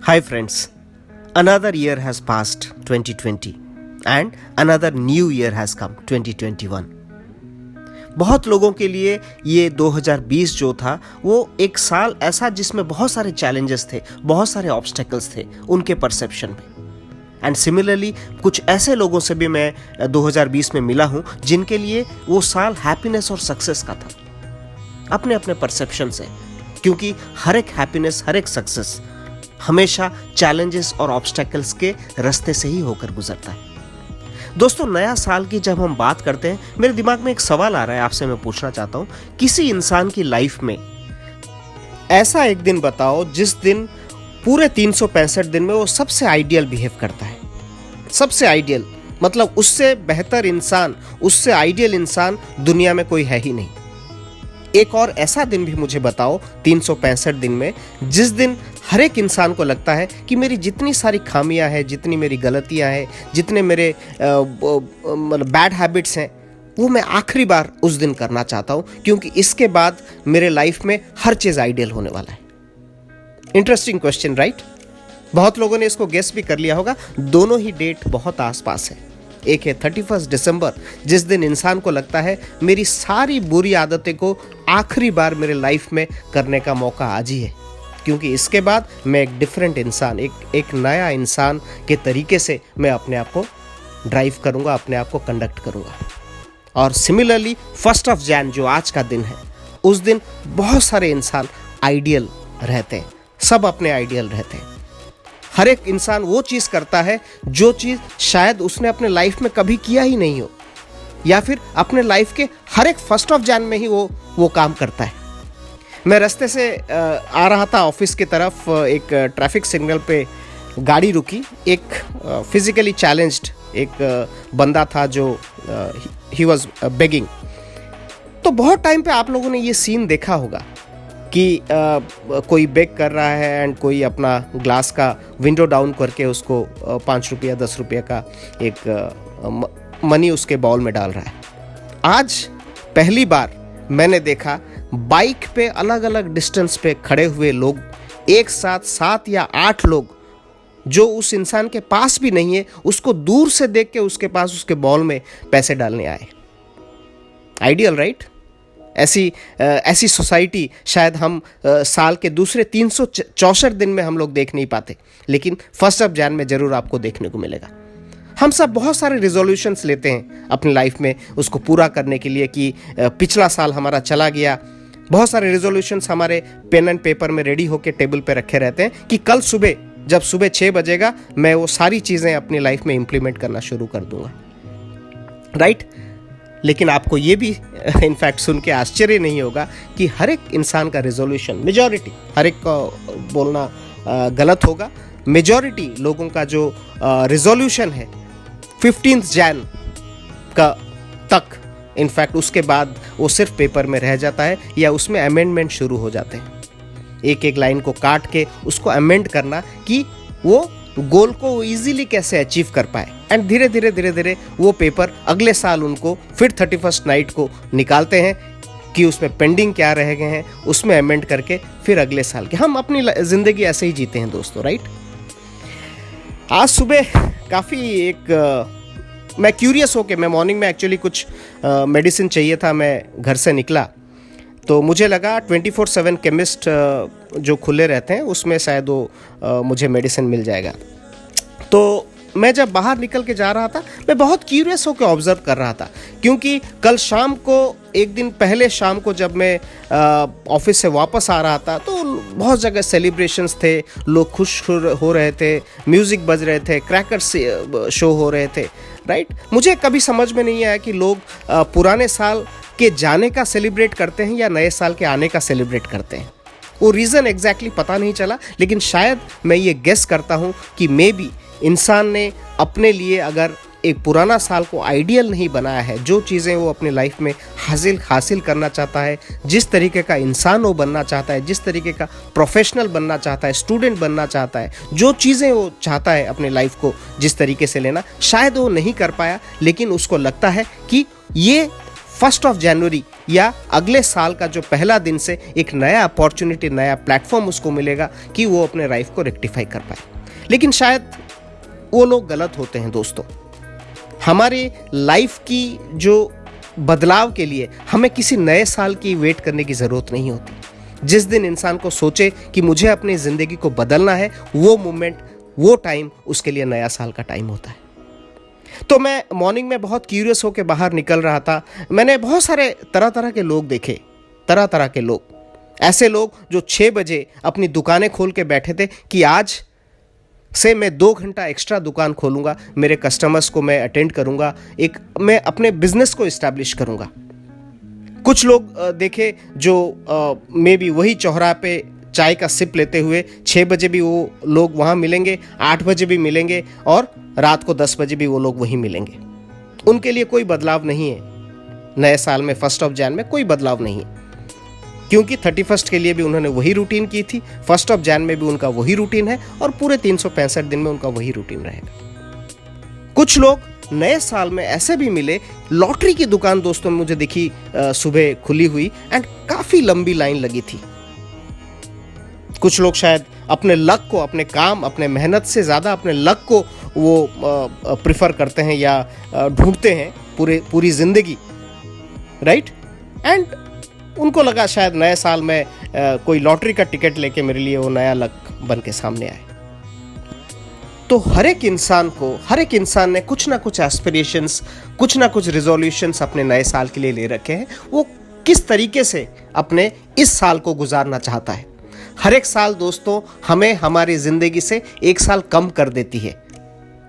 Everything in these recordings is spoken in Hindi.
Hi friends, another year has passed 2020 and another new year has come 2021. बहुत लोगों के लिए ये 2020 जो था वो एक साल ऐसा जिसमें बहुत सारे चैलेंजेस थे, बहुत सारे ऑब्स्टेकल्स थे उनके परसेप्शन में। एंड सिमिलरली कुछ ऐसे लोगों से भी मैं 2020 में मिला हूँ जिनके लिए वो साल हैप्पीनेस और सक्सेस का था, अपने अपने परसेप्शन से, क्योंकि हर एक हैप्पीनेस, हर एक सक्सेस हमेशा चैलेंजेस और ऑब्स्टेकल्स के रास्ते से ही होकर गुजरता है। दोस्तों, नया साल की जब हम बात करते हैं, मेरे दिमाग में एक सवाल आ रहा है, आपसे मैं पूछना चाहता हूं, किसी इंसान की लाइफ में ऐसा एक दिन बताओ जिस दिन पूरे 365 दिन में वो सबसे आइडियल बिहेव करता है। सबसे आइडियल मतलब उससे बेहतर इंसान, उससे आइडियल इंसान दुनिया में कोई है ही नहीं। एक और ऐसा दिन भी मुझे बताओ 365 दिन में जिस दिन हर एक इंसान को लगता है कि मेरी जितनी सारी खामियां हैं, जितनी मेरी गलतियां हैं, जितने मेरे मतलब बैड हैबिट्स हैं, वो मैं आखिरी बार उस दिन करना चाहता हूं, क्योंकि इसके बाद मेरे लाइफ में हर चीज़ आइडियल होने वाला है। Interesting question, right? बहुत लोगों ने इसको गेस भी कर लिया होगा। दोनों ही डेट बहुत आसपास है। एक है 31 दिसंबर, जिस दिन इंसान को लगता है मेरी सारी बुरी आदतें को आखिरी बार मेरे लाइफ में करने का मौका आज ही है, क्योंकि इसके बाद मैं एक डिफरेंट इंसान, एक नया इंसान के तरीके से मैं अपने आप को ड्राइव करूंगा, अपने आप को कंडक्ट करूंगा। और सिमिलरली 1 जनवरी जो आज का दिन है, उस दिन बहुत सारे इंसान आइडियल रहते हैं, सब अपने आइडियल रहते हैं। हर एक इंसान वो चीज़ करता है जो चीज़ शायद उसने अपने लाइफ में कभी किया ही नहीं हो, या फिर अपने लाइफ के हर एक 1 जनवरी में ही वो काम करता है। मैं रास्ते से आ रहा था ऑफिस की तरफ, एक ट्रैफिक सिग्नल पे गाड़ी रुकी। एक फिजिकली चैलेंज्ड एक बंदा था जो ही वाज बेगिंग। तो बहुत टाइम पे आप लोगों ने ये सीन देखा होगा कि कोई बेग कर रहा है एंड कोई अपना ग्लास का विंडो डाउन करके उसको 5 रुपया 10 रुपये का एक मनी उसके बाउल में डाल रहा है। आज पहली बार मैंने देखा बाइक पे अलग अलग डिस्टेंस पे खड़े हुए लोग, एक साथ 7 या 8 लोग जो उस इंसान के पास भी नहीं है, उसको दूर से देख के उसके पास उसके बाउल में पैसे डालने आए। Ideal, right? ऐसी सोसाइटी शायद हम साल के दूसरे 364 दिन में हम लोग देख नहीं पाते, लेकिन 1 जनवरी में जरूर आपको देखने को मिलेगा। हम सब बहुत सारे रिजोल्यूशंस लेते हैं अपनी लाइफ में उसको पूरा करने के लिए कि पिछला साल हमारा चला गया। बहुत सारे रिजोल्यूशंस हमारे पेन एंड पेपर में रेडी होकर टेबल पे रखे रहते हैं कि कल सुबह जब सुबह 6 बजेगा मैं वो सारी चीज़ें अपनी लाइफ में इम्प्लीमेंट करना शुरू कर दूंगा, राइट? लेकिन आपको ये भी इनफैक्ट सुन के आश्चर्य नहीं होगा कि हर एक इंसान का रिजोल्यूशन, मेजॉरिटी, हर एक को बोलना गलत होगा, मेजॉरिटी लोगों का जो रिजोल्यूशन है 15 जनवरी का तक, इनफैक्ट उसके बाद वो सिर्फ पेपर में रह जाता है या उसमें अमेंडमेंट शुरू हो जाते हैं। एक एक लाइन को काट के उसको अमेंड करना कि वो गोल को इजीली कैसे अचीव कर पाए। एंड धीरे धीरे वो पेपर अगले साल उनको फिर 31 नाइट को निकालते हैं कि उसमें पेंडिंग क्या रह गए हैं, उसमें अमेंड करके फिर अगले साल के। हम अपनी जिंदगी ऐसे ही जीते हैं दोस्तों, राइट? आज सुबह काफ़ी मैं क्यूरियस होके, मैं मॉर्निंग में एक्चुअली कुछ मेडिसिन चाहिए था, मैं घर से निकला तो मुझे लगा 24/7 केमिस्ट जो खुले रहते हैं उसमें शायद वो मुझे मेडिसिन मिल जाएगा। तो मैं जब बाहर निकल के जा रहा था, मैं बहुत क्यूरियस होकर ऑब्जर्व कर रहा था, क्योंकि कल शाम को, एक दिन पहले शाम को जब मैं ऑफिस से वापस आ रहा था तो बहुत जगह सेलिब्रेशंस थे, लोग खुश हो रहे थे, म्यूज़िक बज रहे थे, क्रैकर्स शो हो रहे थे, राइट? मुझे कभी समझ में नहीं आया कि लोग पुराने साल के जाने का सेलिब्रेट करते हैं या नए साल के आने का सेलिब्रेट करते हैं। वो रीज़न एग्जैक्टली पता नहीं चला, लेकिन शायद मैं ये गेस करता हूँ कि मे बी इंसान ने अपने लिए अगर एक पुराना साल को आइडियल नहीं बनाया है, जो चीज़ें वो अपनी लाइफ में हासिल करना चाहता है, जिस तरीके का इंसान वो बनना चाहता है, जिस तरीके का प्रोफेशनल बनना चाहता है, स्टूडेंट बनना चाहता है, जो चीज़ें वो चाहता है अपनी लाइफ को जिस तरीके से लेना, शायद वो नहीं कर पाया। लेकिन उसको लगता है कि ये 1 जनवरी या अगले साल का जो पहला दिन से एक नया अपॉर्चुनिटी, नया प्लेटफॉर्म उसको मिलेगा कि वो अपने लाइफ को रेक्टिफाई कर पाए। लेकिन शायद वो लोग गलत होते हैं दोस्तों। हमारे लाइफ की जो बदलाव के लिए हमें किसी नए साल की वेट करने की ज़रूरत नहीं होती। जिस दिन इंसान को सोचे कि मुझे अपनी ज़िंदगी को बदलना है, वो मोमेंट, वो टाइम उसके लिए नया साल का टाइम होता है। तो मैं मॉर्निंग में बहुत क्यूरियस होकर बाहर निकल रहा था। मैंने बहुत सारे तरह तरह के लोग देखे, तरह तरह के लोग, ऐसे लोग जो 6 बजे अपनी दुकानें खोल के बैठे थे कि आज से मैं 2 घंटा एक्स्ट्रा दुकान खोलूंगा, मेरे कस्टमर्स को मैं अटेंड करूंगा, मैं अपने बिजनेस को इस्टेब्लिश करूंगा। कुछ लोग देखे जो मे बी वही चौराहे पे चाय का सिप लेते हुए 6 बजे भी वो लोग वहाँ मिलेंगे, 8 बजे भी मिलेंगे और रात को 10 बजे भी वो लोग वहीं मिलेंगे। उनके लिए कोई बदलाव नहीं है। नए साल में 1 जनवरी में कोई बदलाव नहीं है, क्योंकि 31 के लिए भी उन्होंने वही रूटीन की थी, 1 जनवरी में भी उनका वही रूटीन है और पूरे 365 दिन में उनका वही रूटीन रहेगा। कुछ लोग नए साल में ऐसे भी मिले, लॉटरी की दुकान दोस्तों मुझे दिखी सुबह खुली हुई एंड काफ़ी लंबी लाइन लगी थी। कुछ लोग शायद अपने लक को, अपने काम, अपने मेहनत से ज़्यादा अपने लक को वो प्रिफर करते हैं या ढूंढते हैं पूरी ज़िंदगी, राइट। एंड उनको लगा शायद नए साल में कोई लॉटरी का टिकट लेके मेरे लिए वो नया लक बन के सामने आए। तो हर एक इंसान ने कुछ ना कुछ एस्पिरेशंस, कुछ ना कुछ रिजोल्यूशंस अपने नए साल के लिए ले रखे हैं। वो किस तरीके से अपने इस साल को गुजारना चाहता है। हर एक साल दोस्तों हमें हमारी ज़िंदगी से 1 साल कम कर देती है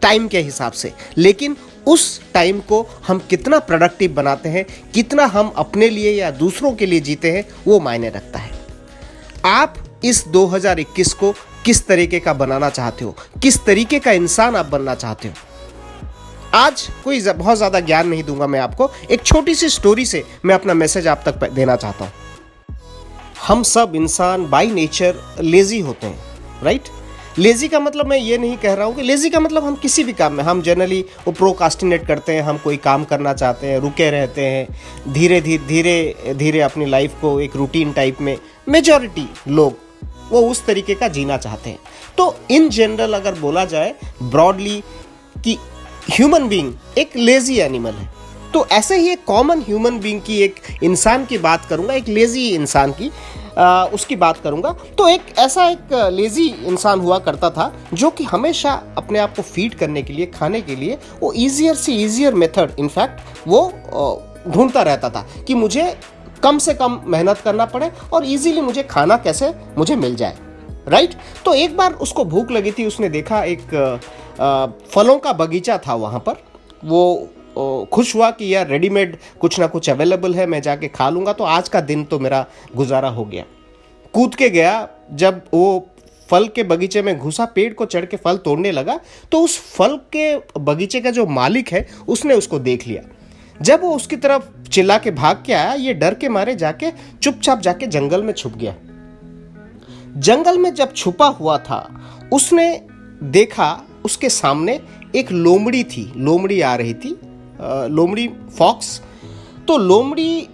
टाइम के हिसाब से, लेकिन उस टाइम को हम कितना प्रोडक्टिव बनाते हैं, कितना हम अपने लिए या दूसरों के लिए जीते हैं, वो मायने रखता है। आप इस 2021 को किस तरीके का बनाना चाहते हो, किस तरीके का इंसान आप बनना चाहते हो। आज कोई बहुत ज़्यादा ज्ञान नहीं दूंगा मैं आपको, एक छोटी सी स्टोरी से मैं अपना मैसेज आप तक देना चाहता हूँ। हम सब इंसान बाय नेचर लेजी होते हैं, राइट। लेजी का मतलब मैं ये नहीं कह रहा हूँ कि लेजी का मतलब हम किसी भी काम में हम जनरली वो प्रोकास्टिनेट करते हैं, हम कोई काम करना चाहते हैं, रुके रहते हैं, धीरे धीरे अपनी लाइफ को एक रूटीन टाइप में मेजॉरिटी लोग वो उस तरीके का जीना चाहते हैं। तो इन जनरल अगर बोला जाए ब्रॉडली कि ह्यूमन बीइंग एक लेजी एनिमल है, तो ऐसे ही एक कॉमन ह्यूमन बीइंग की, एक इंसान की बात करूंगा, एक लेजी इंसान की उसकी बात करूंगा। तो एक लेजी इंसान हुआ करता था जो कि हमेशा अपने आप को फीड करने के लिए, खाने के लिए वो ईजियर मेथड इनफैक्ट वो ढूंढता रहता था कि मुझे कम से कम मेहनत करना पड़े और इजीली मुझे खाना कैसे मुझे मिल जाए, राइट। तो एक बार उसको भूख लगी थी, उसने देखा एक फलों का बगीचा था वहाँ पर। वो खुश हुआ कि यार रेडीमेड कुछ ना कुछ अवेलेबल है, मैं जाके खा लूँगा, तो आज का दिन तो मेरा गुजारा हो गया। कूद के गया, जब वो फल के बगीचे में घुसा, पेड़ को चढ़ के फल तोड़ने लगा, तो उस फल के बगीचे का जो मालिक है उसने उसको देख लिया। जब वो उसकी तरफ चिल्ला के भाग के आया, ये डर के मारे जाके चुपचाप जाके जंगल में छुप गया। जंगल में जब छुपा हुआ था, उसने देखा उसके सामने एक लोमड़ी थी, लोमड़ी आ रही थी, लोमड़ी फॉक्स। तो लोमड़ी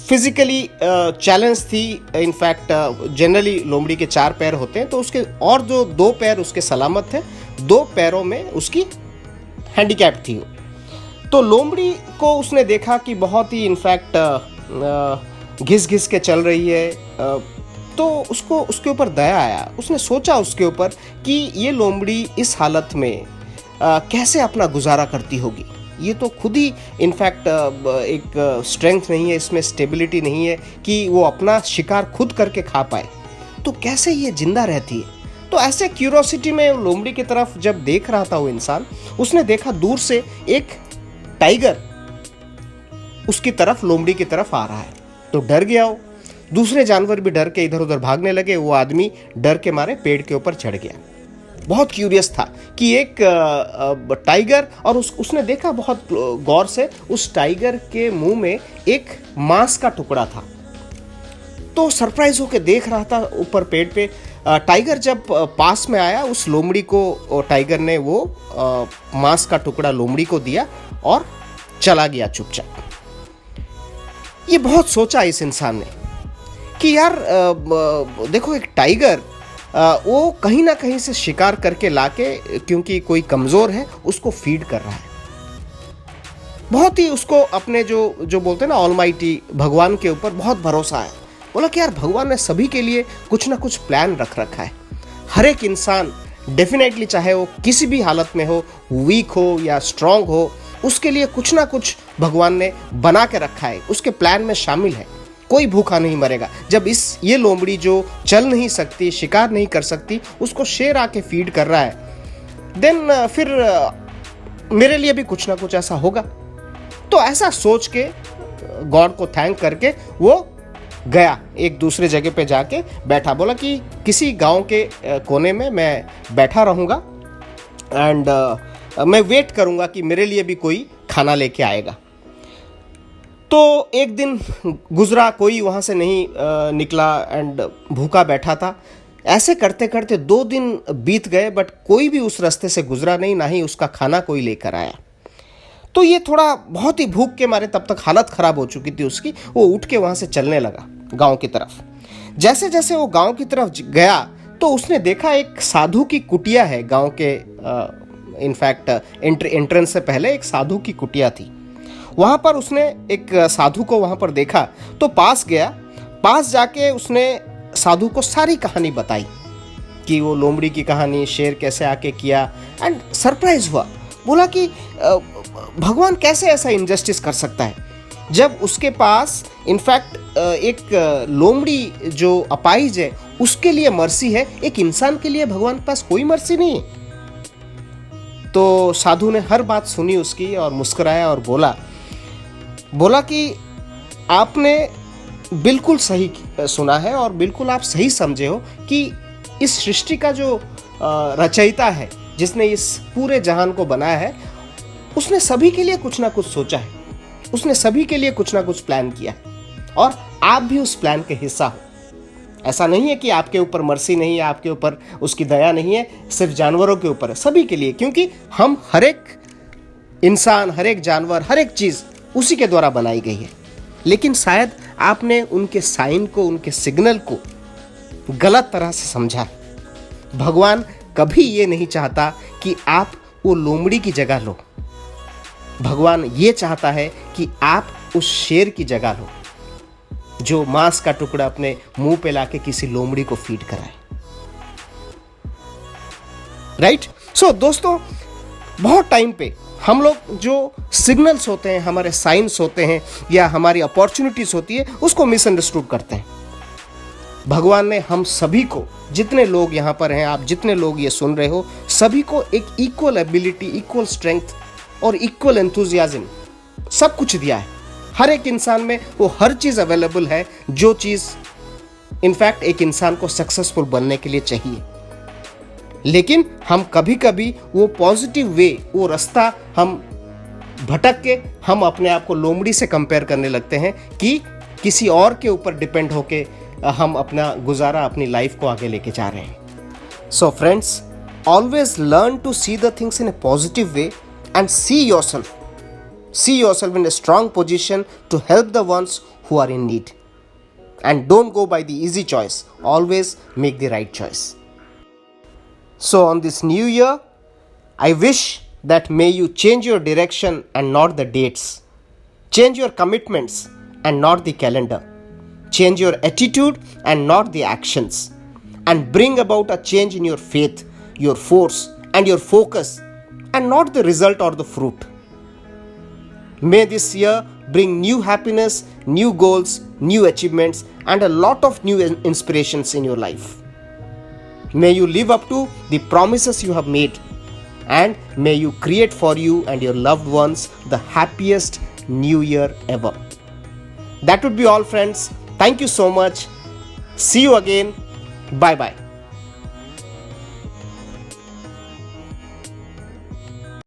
फिजिकली चैलेंज थी, इनफैक्ट जनरली लोमड़ी के 4 पैर होते हैं, तो उसके और जो 2 पैर उसके सलामत थे, 2 पैरों में उसकी हैंडीकैप थी। तो लोमड़ी को उसने देखा कि बहुत ही इनफैक्ट घिस घिस के चल रही है, तो उसको उसके ऊपर दया आया। उसने सोचा उसके ऊपर कि ये लोमड़ी इस हालत में कैसे अपना गुजारा करती होगी। ये तो खुद ही इनफैक्ट एक स्ट्रेंथ नहीं है, इसमें स्टेबिलिटी नहीं है कि वो अपना शिकार खुद करके खा पाए, तो कैसे ये जिंदा रहती है। तो ऐसे क्यूरोसिटी में लोमड़ी की तरफ जब देख रहा था वो इंसान, उसने देखा दूर से एक टाइगर उसकी तरफ, लोमड़ी की तरफ आ रहा है। तो डर गया वो, दूसरे जानवर भी डर के इधर उधर भागने लगे। वो आदमी डर के मारे पेड़ के ऊपर चढ़ गया। बहुत क्यूरियस था कि एक टाइगर, और उसने देखा बहुत गौर से, उस टाइगर के मुंह में एक मांस का टुकड़ा था। तो सरप्राइज होकर देख रहा था ऊपर पेड़ पे। टाइगर जब पास में आया, उस लोमड़ी को टाइगर ने वो मांस का टुकड़ा लोमड़ी को दिया और चला गया चुपचाप। ये बहुत सोचा इस इंसान ने कि यार देखो एक टाइगर वो कहीं ना कहीं से शिकार करके लाके, क्योंकि कोई कमज़ोर है उसको फीड कर रहा है। बहुत ही उसको अपने जो बोलते हैं ना ऑलमाइटी भगवान के ऊपर बहुत भरोसा है। बोला कि यार भगवान ने सभी के लिए कुछ ना कुछ प्लान रख रखा है। हर एक इंसान डेफिनेटली, चाहे वो किसी भी हालत में हो, वीक हो या स्ट्रांग हो, उसके लिए कुछ ना कुछ भगवान ने बना के रखा है, उसके प्लान में शामिल है। कोई भूखा नहीं मरेगा। जब ये लोमड़ी जो चल नहीं सकती, शिकार नहीं कर सकती, उसको शेर आके फीड कर रहा है, देन फिर मेरे लिए भी कुछ ना कुछ ऐसा होगा। तो ऐसा सोच के गॉड को थैंक करके वो गया, एक दूसरे जगह पे जाके बैठा। बोला कि किसी गांव के कोने में मैं बैठा रहूँगा एंड मैं वेट करूँगा कि मेरे लिए भी कोई खाना लेके आएगा। तो एक दिन गुजरा, कोई वहाँ से नहीं निकला एंड भूखा बैठा था। ऐसे करते करते 2 दिन बीत गए, बट कोई भी उस रास्ते से गुजरा नहीं, ना ही उसका खाना कोई लेकर आया। तो ये थोड़ा बहुत ही भूख के मारे, तब तक हालत ख़राब हो चुकी थी उसकी, वो उठ के वहाँ से चलने लगा गांव की तरफ। जैसे जैसे वो गांव की तरफ गया तो उसने देखा एक साधु की कुटिया है गांव के, इनफैक्ट एंट्रेंस से पहले एक साधु की कुटिया थी। वहाँ पर उसने एक साधु को वहाँ पर देखा तो पास गया। पास जाके उसने साधु को सारी कहानी बताई कि वो लोमड़ी की कहानी, शेर कैसे आके किया, एंड सरप्राइज हुआ। बोला कि भगवान कैसे ऐसा इनजस्टिस कर सकता है, जब उसके पास इनफैक्ट एक लोमड़ी जो अपाहिज है उसके लिए मर्सी है, एक इंसान के लिए भगवान के पास कोई मर्सी नहीं है। तो साधु ने हर बात सुनी उसकी और मुस्कुराया और बोला कि आपने बिल्कुल सही सुना है और बिल्कुल आप सही समझे हो कि इस सृष्टि का जो रचयिता है, जिसने इस पूरे जहान को बनाया है, उसने सभी के लिए कुछ ना कुछ सोचा है, उसने सभी के लिए कुछ ना कुछ प्लान किया है, और आप भी उस प्लान के हिस्सा हो। ऐसा नहीं है कि आपके ऊपर मर्सी नहीं है, आपके ऊपर उसकी दया नहीं है, सिर्फ जानवरों के ऊपर है, सभी के लिए, क्योंकि हम हर एक इंसान, हर एक जानवर, हर एक चीज़ उसी के द्वारा बनाई गई है। लेकिन शायद आपने उनके साइन को, उनके सिग्नल को गलत तरह से समझा। भगवान कभी ये नहीं चाहता कि आप वो लोमड़ी की जगह लो। भगवान ये चाहता है कि आप उस शेर की जगह लो जो मांस का टुकड़ा अपने मुंह पे लाके किसी लोमड़ी को फीड कराए। राइट? सो दोस्तों, बहुत टाइम पे हम लोग जो सिग्नल्स होते हैं, हमारे साइंस होते हैं या हमारी अपॉर्चुनिटीज होती है, उसको मिसअंडरस्टूड करते हैं। भगवान ने हम सभी को, जितने लोग यहाँ पर हैं, आप जितने लोग ये सुन रहे हो, सभी को एक इक्वल एबिलिटी, इक्वल स्ट्रेंथ और इक्वल एंथुजियाज्म सब कुछ दिया है। हर एक इंसान में वो हर चीज़ अवेलेबल है जो चीज़ इनफैक्ट एक इंसान को सक्सेसफुल बनने के लिए चाहिए। लेकिन हम कभी कभी वो पॉजिटिव वे, वो रास्ता हम भटक के हम अपने आप को लोमड़ी से कंपेयर करने लगते हैं कि किसी और के ऊपर डिपेंड होके हम अपना गुजारा, अपनी लाइफ को आगे लेके जा रहे हैं। So friends, always learn to see the things in a positive way and see yourself in a strong position to help the ones who are in need. And don't go by the easy choice. Always make the right choice. So on this new year, I wish that may you change your direction and not the dates. Change your commitments and not the calendar. Change your attitude and not the actions. And bring about a change in your faith, your force and your focus, and not the result or the fruit. May this year bring new happiness, new goals, new achievements, and a lot of new inspirations in your life. May you live up to the promises you have made, and may you create for you and your loved ones the happiest new year ever. That would be all, friends. Thank you so much. See you again. Bye bye.